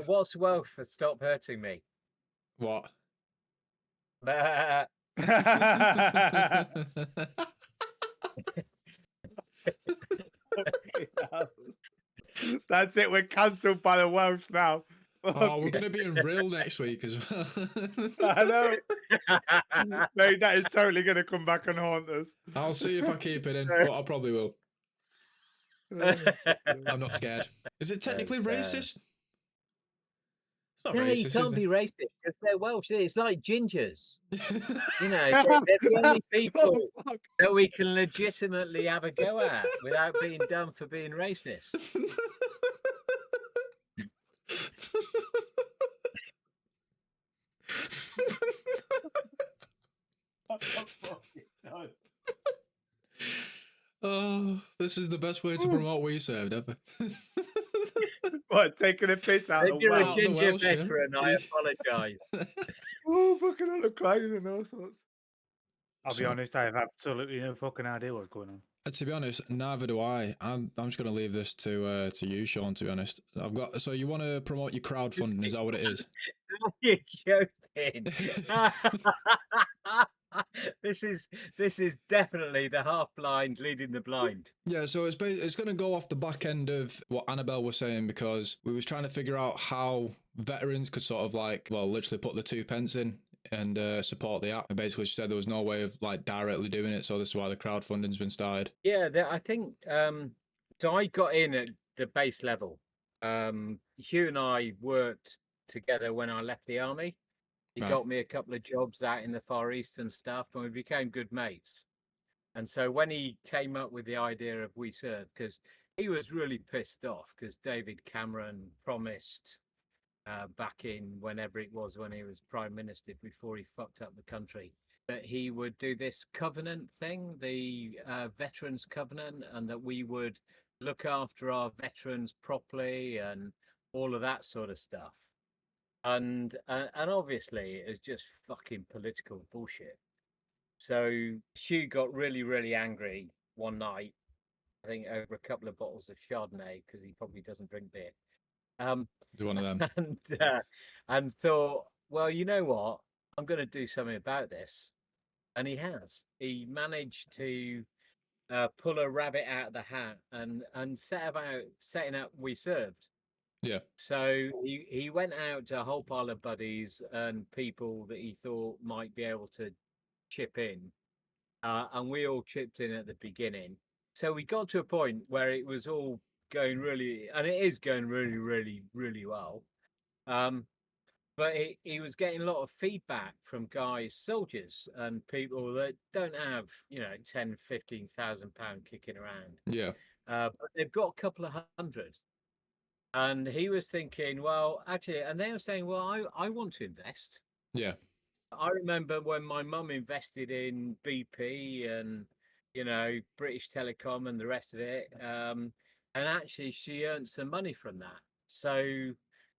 What's wealth for stop hurting me? What? That's it. We're cancelled by the Welsh now. Oh, we're going to be in real next week as well. I know. Mate, that is totally going to come back and haunt us. I'll see if I keep it in, but I probably will. I'm not scared. Is it technically racist? It's not No, racist, you is can't it? be racist because they're Welsh. It's like gingers. You know, they're the only people that we can legitimately have a go at without being done for being racist. Oh, this is the best way to promote weServed ever. What, taking a piss out If of you're a Welsh? ginger Welsh, yeah. veteran, I apologise. Oh, fucking hell, I'm crying and all sorts. I'll be So- honest, I have absolutely no fucking idea what's going on. To be honest, neither do I. I'm just going to leave this to you, Sean. To be honest, So you want to promote your crowdfunding? Is that what it is? You're joking. This is definitely the half blind leading the blind. Yeah. So it's going to go off the back end of what Annabelle was saying, because we was trying to figure out how veterans could sort of literally put the 2 pence in and support the app. And basically, she said there was no way of directly doing it, so this is why the crowdfunding's been started. Yeah, I think so. I got in at the base level. Hugh and I worked together when I left the army. He got me a couple of jobs out in the Far East and stuff, and we became good mates. And so when he came up with the idea of weServed, because he was really pissed off because David Cameron promised back in whenever it was when he was Prime Minister, before he fucked up the country, that he would do this covenant thing, the Veterans Covenant, and that we would look after our veterans properly and all of that sort of stuff. And obviously it's just fucking political bullshit. So Hugh got really, really angry one night, I think over a couple of bottles of Chardonnay, because he probably doesn't drink beer. Do one of them. And thought, well, you know what? I'm going to do something about this. And he has. He managed to pull a rabbit out of the hat and set about setting up weServed. Yeah. So he went out to a whole pile of buddies and people that he thought might be able to chip in. And we all chipped in at the beginning. So we got to a point where it was all going really, and it is going really, really, really well. But he was getting a lot of feedback from guys, soldiers, and people that don't have, 10, 15,000 pound kicking around. Yeah. But they've got a couple of hundred. And he was thinking, well, actually, and they were saying, well, I want to invest. Yeah. I remember when my mum invested in BP and, British Telecom and the rest of it. And actually, she earned some money from that. So,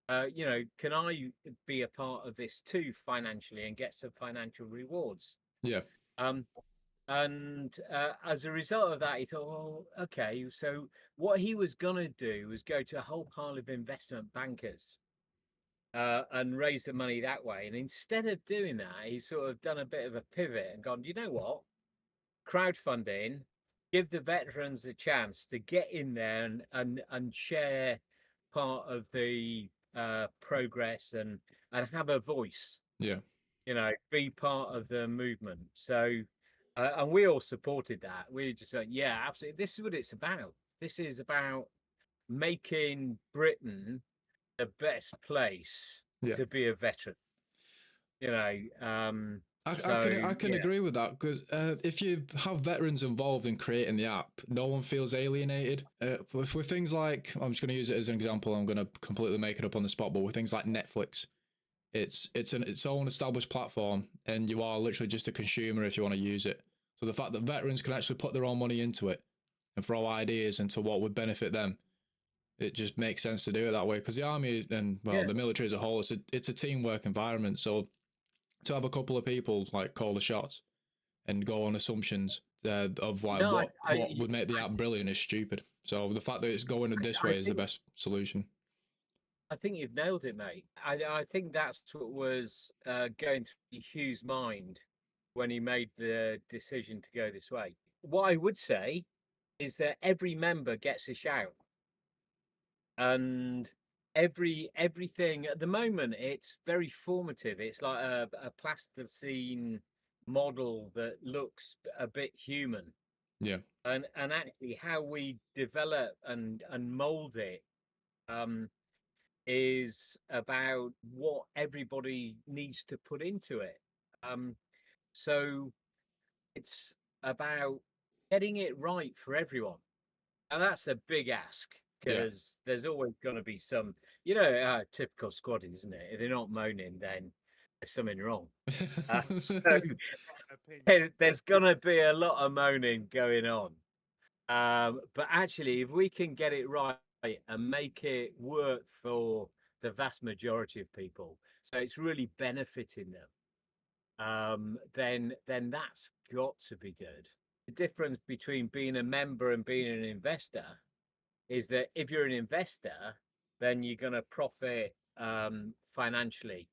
can I be a part of this too financially and get some financial rewards? Yeah. And as a result of that, he thought, well, okay, so what he was going to do was go to a whole pile of investment bankers and raise the money that way. And instead of doing that, he's sort of done a bit of a pivot and gone, you know what? Crowdfunding, give the veterans a chance to get in there and share part of the progress and have a voice. Yeah. Be part of the movement. So, and we all supported that. We just went, yeah, absolutely. This is what it's about. This is about making Britain the best place to be a veteran. I can agree with that, because if you have veterans involved in creating the app, no one feels alienated. With things like, I'm just going to use it as an example, I'm going to completely make it up on the spot, but with things like Netflix, it's its own established platform, and you are literally just a consumer if you want to use it. So the fact that veterans can actually put their own money into it and throw ideas into what would benefit them, it just makes sense to do it that way. Because the army and the military as a whole, it's a teamwork environment. So to have a couple of people call the shots and go on assumptions of what would make the app brilliant is stupid. So the fact that it's going this way is the best solution. I think you've nailed it, mate. I think that's what was going through Hugh's mind when he made the decision to go this way. What I would say is that every member gets a shout, and everything at the moment, it's very formative. It's like a plasticine model that looks a bit human. Yeah. And actually how we develop and mold it is about what everybody needs to put into it. So it's about getting it right for everyone. And that's a big ask, because there's always going to be some, typical squaddies, isn't it? If they're not moaning, then there's something wrong. So there's going to be a lot of moaning going on. But actually, if we can get it right and make it work for the vast majority of people, so it's really benefiting them, then that's got to be good. The difference between being a member and being an investor is that if you're an investor, then you're going to profit financially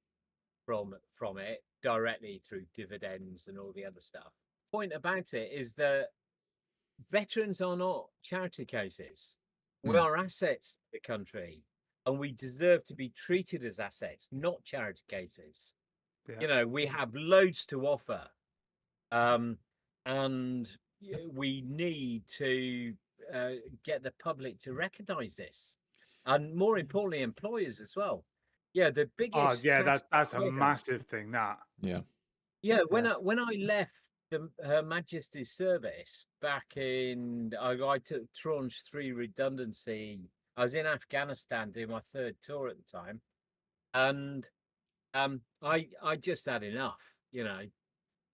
from it directly through dividends and all the other stuff. The point about it is that veterans are not charity cases. We are assets to the country, and we deserve to be treated as assets, not charity cases. Yeah. We have loads to offer, and we need to get the public to recognize this, and more importantly, employers as well. Yeah, the biggest. Oh, yeah, that's a massive thing. That. Yeah. When I left Her Majesty's service back in, I took tranche 3 redundancy. I was in Afghanistan doing my 3rd tour at the time, and I just had enough,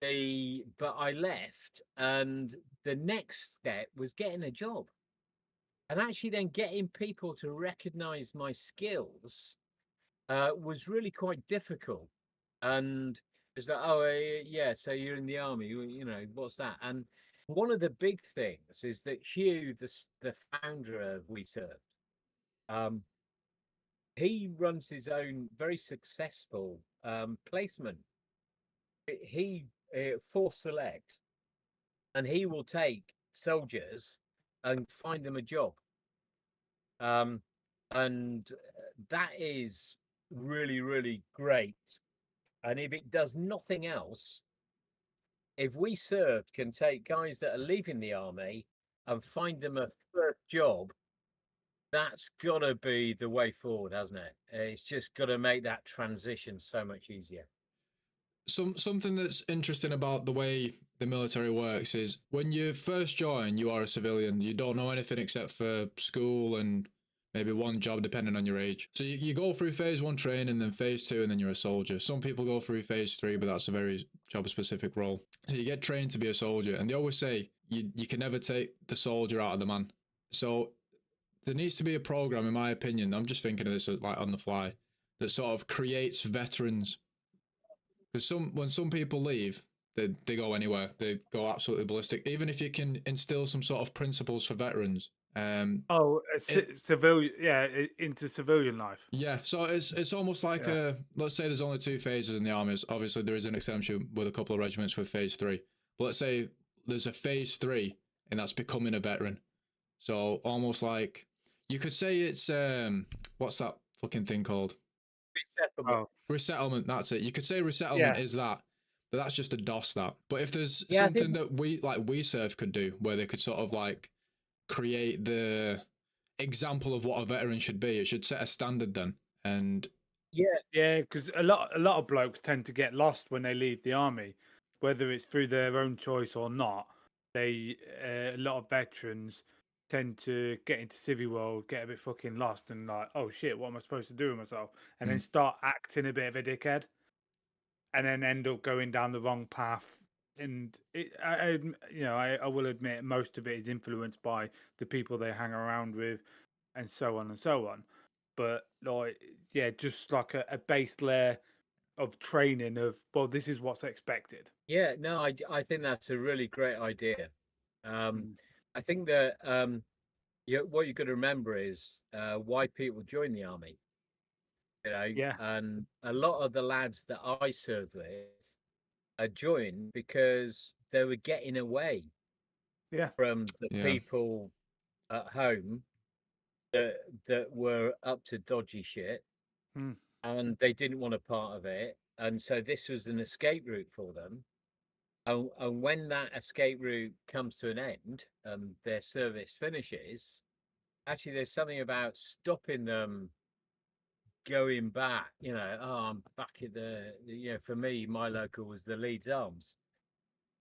but I left, and the next step was getting a job, and actually then getting people to recognize my skills was really quite difficult. And it's like, oh, yeah, so you're in the army, what's that? And one of the big things is that Hugh, the founder of weServed, he runs his own very successful placement. He force select, and he will take soldiers and find them a job. And that is really, really great. And if it does nothing else, if weServed can take guys that are leaving the army and find them a first job, that's got to be the way forward, hasn't it? It's just got to make that transition so much easier. Something that's interesting about the way the military works is when you first join, you are a civilian. You don't know anything except for school and maybe one job, depending on your age. So you go through phase 1 training, then phase 2, and then you're a soldier. Some people go through phase 3, but that's a very job-specific role. So you get trained to be a soldier, and they always say you can never take the soldier out of the man. So there needs to be a program, in my opinion, I'm just thinking of this like on the fly, that sort of creates veterans. Because when some people leave, they go anywhere. They go absolutely ballistic. Even if you can instill some sort of principles for veterans. Civilian, into civilian life. Yeah, so it's almost like let's say there's only 2 phases in the army. Obviously, there is an exemption with a couple of regiments with phase 3. But let's say there's a phase 3, and that's becoming a veteran. So almost like you could say it's what's that fucking thing called? Resettlement. That's it. You could say resettlement is that, but that's just a DOS. That. But if there's something that weServed could do, where they could sort of like create the example of what a veteran should be, it should set a standard then. And because a lot of blokes tend to get lost when they leave the army, whether it's through their own choice or not. A lot of veterans tend to get into civvy world, get a bit fucking lost, and like, oh shit, what am I supposed to do with myself? And then start acting a bit of a dickhead, and then end up going down the wrong path. And I will admit most of it is influenced by the people they hang around with, and so on and so on. But like, just like a base layer of training of, well, this is what's expected. Yeah, no, I think that's a really great idea. I think that what you've got to remember is why people join the army. Yeah. And a lot of the lads that I served with joined because they were getting away from the people at home that were up to dodgy shit, and they didn't want a part of it, and so this was an escape route for them. And when that escape route comes to an end and their service finishes, actually there's something about stopping them going back. I'm back at for me, my local was the Leeds Arms,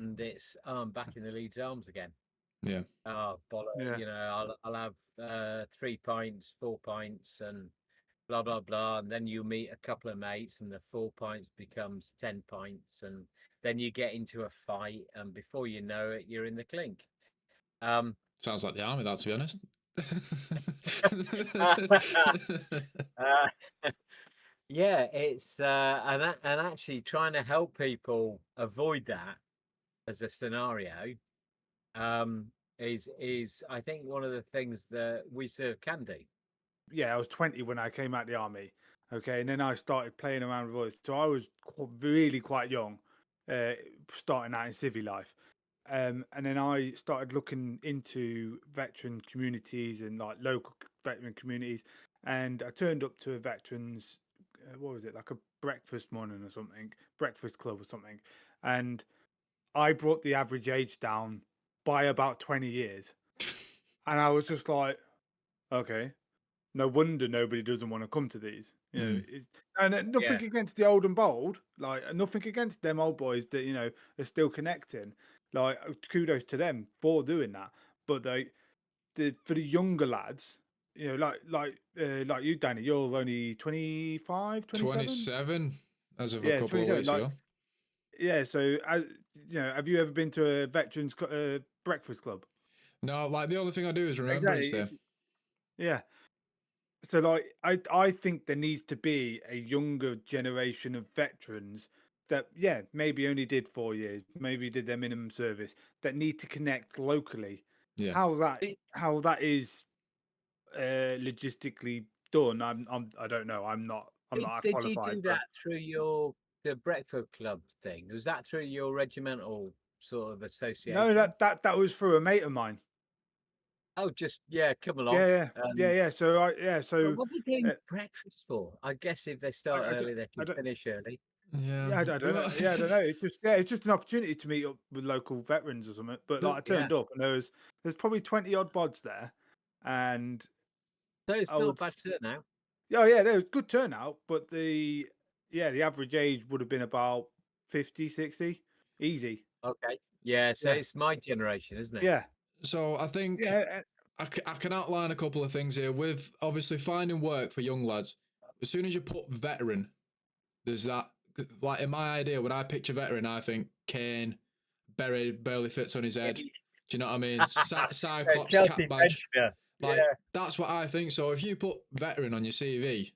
and it's I'm back in the Leeds Arms again. Yeah. Oh, bollocks. Yeah. I'll have 3 pints, 4 pints, and blah blah blah, and then you meet a couple of mates, and the 4 pints becomes 10 pints, and then you get into a fight, and before you know it, you're in the clink. Sounds like the army, that, to be honest. Yeah, it's and actually trying to help people avoid that as a scenario is I think one of the things that weServed can do. Yeah, I was 20 when I came out the army. Okay, and then I started playing around with voice. So I was really quite young, starting out in civvy life. And then I started looking into veteran communities and like local veteran communities. And I turned up to a veterans, what was it, like a breakfast morning or something, breakfast club or something. And I brought the average age down by about 20 years. And I was just like, okay, no wonder nobody doesn't want to come to these. And nothing against the old and bold, like nothing against them old boys that are still connecting. Like kudos to them for doing that. But for the younger lads, like you, Danny, you're only 25, 27 as of a couple of weeks ago. Yeah, so have you ever been to a veterans breakfast club? No, like the only thing I do is Remembrance Day. Yeah. So like I think there needs to be a younger generation of veterans that maybe only did 4 years, maybe did their minimum service, that need to connect locally. Yeah. How that is logistically done, I don't know. I'm not qualified. Did you do that through the breakfast club thing? Was that through your regimental sort of association? No, that was through a mate of mine. Oh, just come along. Yeah. So what are they doing breakfast for? I guess if they start early, they can finish early. Yeah, I don't know. I don't know. It's just an opportunity to meet up with local veterans or something. But like, I turned up and there's probably 20 odd bods there, and so it's not a bad turnout. Oh yeah, there was good turnout, but the average age would have been about 50, 60, easy. Okay. Yeah, so it's my generation, isn't it? Yeah. So I think I can outline a couple of things here with obviously finding work for young lads. As soon as you put veteran, there's that, like in my idea, when I picture veteran, I think cane, beret barely fits on his head. Do you know what I mean? Cyclops cat badge. Like that's what I think. So if you put veteran on your CV,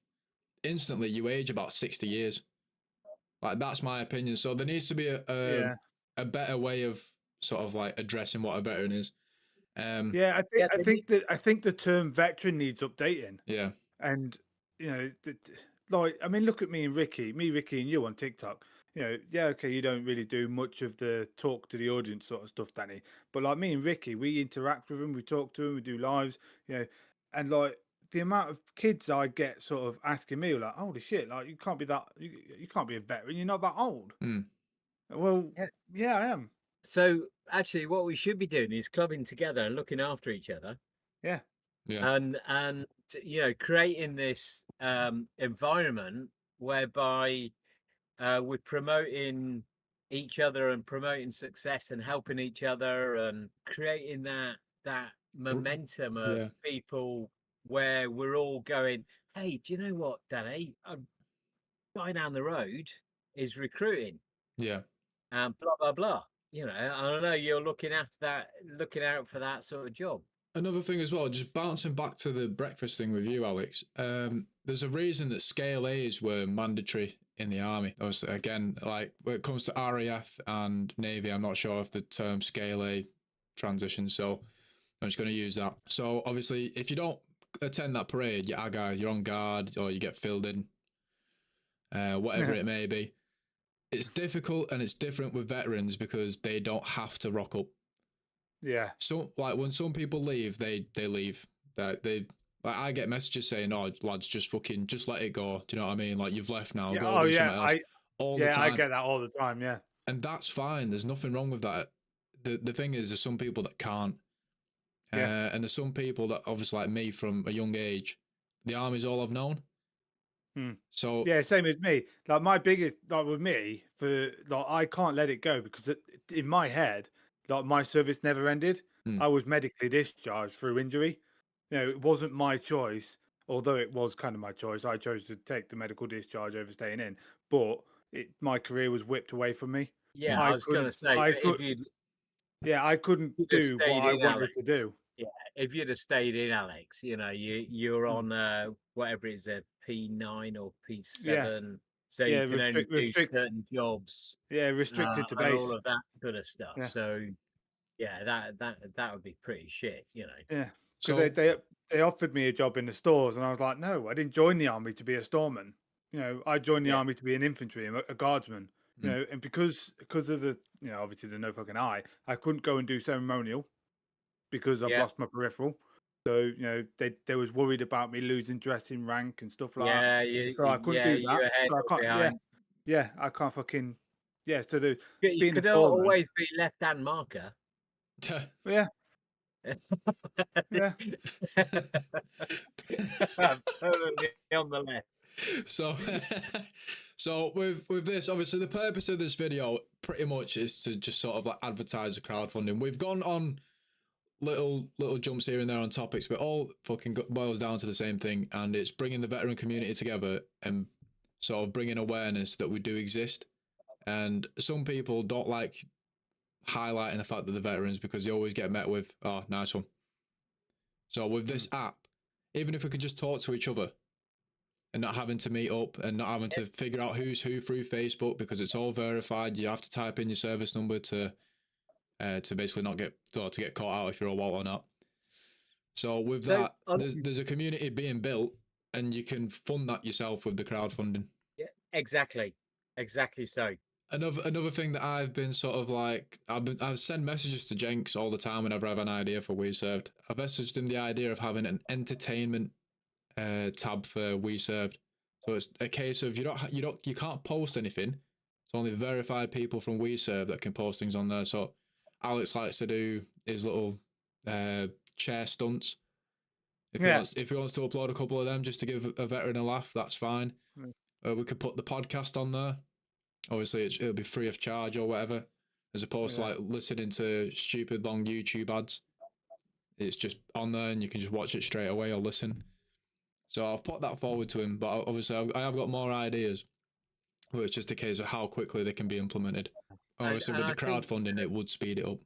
instantly you age about 60 years. Like that's my opinion. So there needs to be a better way of sort of like addressing what a veteran is. I think the term veteran needs updating. Yeah. And like, I mean, look at me and Ricky, and you on TikTok. Okay, you don't really do much of the talk to the audience sort of stuff, Danny. But like me and Ricky, we interact with them, we talk to them, we do lives, and like the amount of kids I get sort of asking me like, holy shit, like you can't be a veteran, you're not that old. Well, yeah, I am. So actually what we should be doing is clubbing together and looking after each other. Yeah. And creating this environment whereby we're promoting each other and promoting success and helping each other and creating that momentum of people where we're all going, hey, do you know what, Danny? Guy down the road is recruiting. Yeah. And blah blah blah. I know you're looking out for that sort of job. Another thing as well, just bouncing back to the breakfast thing with you, Alex. There's a reason that scale A's were mandatory in the army. Again, like when it comes to RAF and Navy, I'm not sure if the term scale A transitions, so I'm just going to use that. So obviously, if you don't attend that parade, you're on guard or you get filled in whatever it may be. It's difficult and it's different with veterans because they don't have to rock up. Yeah. So like when some people leave, they leave. I get messages saying, "Oh, lads, just let it go." Do you know what I mean? Like, you've left now. Yeah. Go do something else. All the time. I get that all the time. Yeah. And that's fine. There's nothing wrong with that. The thing is, there's some people that can't. Yeah. And there's some people that, obviously, like me, from a young age, the army's all I've known. So yeah, same as me. Like, my biggest, like, with me, I can't let it go because in my head, like, my service never ended. I was medically discharged through injury. You know, it wasn't my choice, although it was kind of my choice. I chose to take the medical discharge over staying in, but my career was whipped away from me. Yeah, I was going to say, I couldn't do what I wanted to do. Yeah, if you'd have stayed in, Alex, you know, you're on whatever it is, a P9 or P7, so you can only do certain jobs. Yeah, restricted to base, and all of that good of stuff. Yeah. So, yeah, that would be pretty shit, you know. Yeah, so they offered me a job in the stores, and I was like, no, I didn't join the army to be a storeman. You know, I joined the army to be an infantry, a guardsman. You know, and because of the, you know, obviously the no fucking eye, I couldn't go and do ceremonial because I've lost my peripheral. So, you know, they was worried about me losing dressing rank and stuff like that. So I couldn't do that. So I can't, I can't fucking So you could always be left-hand marker. Yeah. Yeah. Permanently on the left. So with this, obviously, the purpose of this video pretty much is to just sort of like advertise the crowdfunding. We've gone on little jumps here and there on topics, but all fucking boils down to the same thing, and it's bringing the veteran community together and sort of bringing awareness that we do exist. And some people don't like highlighting the fact that the veterans, because they always get met with, "Oh, nice one." So with this app, even if we can just talk to each other and not having to meet up and not having to figure out who's who through Facebook, because it's all verified, you have to type in your service number to basically not get caught out if you're a walt or not. So with that, there's a community being built, and you can fund that yourself with the crowdfunding. Yeah, exactly so. Another thing that I've been sort of like, I send messages to Jenks all the time whenever I have an idea for weServed. I've messaged him the idea of having an entertainment tab for weServed. So it's a case of you can't post anything. It's only verified people from weServed that can post things on there. So Alex likes to do his little chair stunts. If he wants to upload a couple of them just to give a veteran a laugh, that's fine. We could put the podcast on there. Obviously, it'll be free of charge or whatever, as opposed to like listening to stupid long YouTube ads. It's just on there, and you can just watch it straight away or listen. So I've put that forward to him, but obviously I have got more ideas. But it's just a case of how quickly they can be implemented. Obviously, with the crowdfunding, it would speed it up.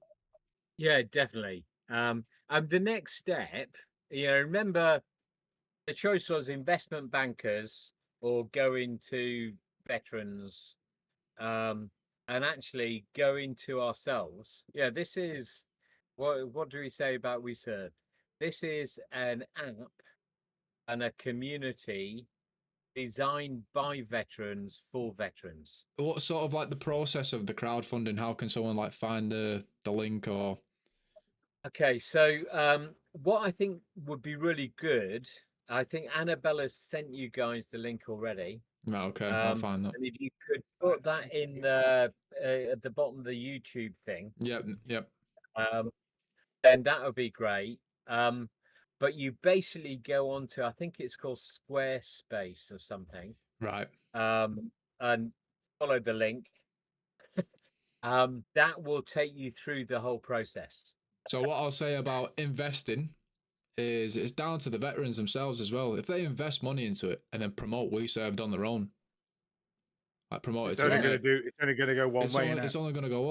Yeah, definitely. And the next step, you know, remember, the choice was investment bankers or going to veterans, and actually going to ourselves. Yeah, this is what do we say about weServed? This is an app and a community designed by veterans for veterans. What sort of like the process of the crowdfunding? How can someone like find the link or? Okay, so what I think would be really good, I think Annabella's sent you guys the link already. No, okay, I'll find that. And if you could put that in the at the bottom of the YouTube thing. Yep. Then that would be great. But you basically go on to, I think it's called Squarespace or something. Right. And follow the link. That will take you through the whole process. So what I'll say about investing is it's down to the veterans themselves as well. If they invest money into it and then promote weServed on their own, like promote it's only going to go one way. It's only going to go up.